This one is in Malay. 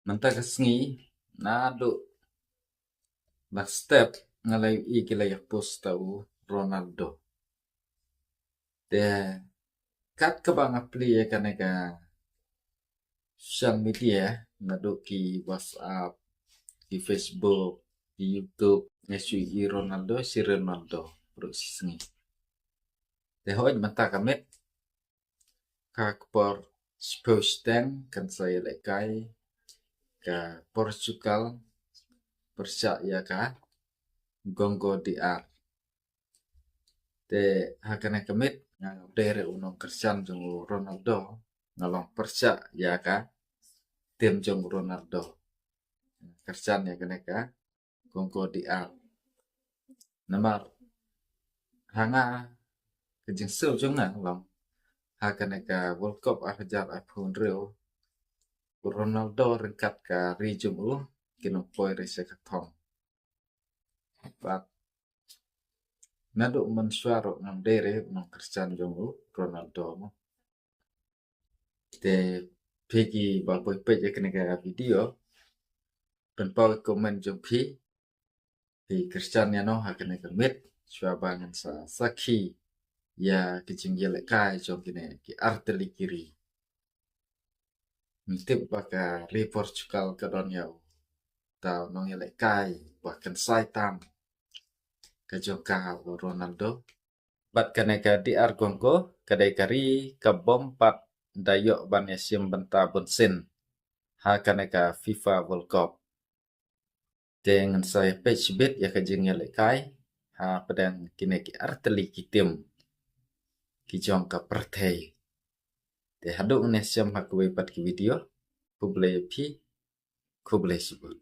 Manta kasngi nado bak step ngalay ikilay post tau Ronaldo. De kat ka bang apli ya kaneka social media nado ki WhatsApp, ki Facebook, di YouTube ngesui i Ronaldo si Ronaldo pro sisngi. De hoj manta kamit kakpor sposteng kan saya lekai ka Portugal persia ya ka gonggo di ar. De hakana kamit nga dere unong kersan jong Ronaldo ngalong persia ya ka tim jong Ronaldo. Kersan ya kaneka gonggo di ar. Namar hanga kejeng sil jong na long hakaneka World Cup arjar iPhone Rio Ronaldo rengkat ka rijum kinopoi rese katong. But nado mensuaro ngam dere unong kersan jong Ronaldo mo. De pegi baboy peja kaneka video penpau komen jong pi Christian ya no hakaneka mit swabangan sa sakhi ya kijinggil kai jong kine ki arteli kiri. Mintip baka re Portugal kadon yau tau nong yele kai bahkan saitam ka jong ka Ronaldo. Bat kaneka di argongko kadai kari ka bompat dayok ban yasim benta bonsin ha kaneka FIFA World Cup. Dengan saya page bit ya kajing yele kai ha pedang kine ki arteli kitim ki jong ka pertei. De haduk ne siam ha kuwe pat ki video kuble pi kuble subut.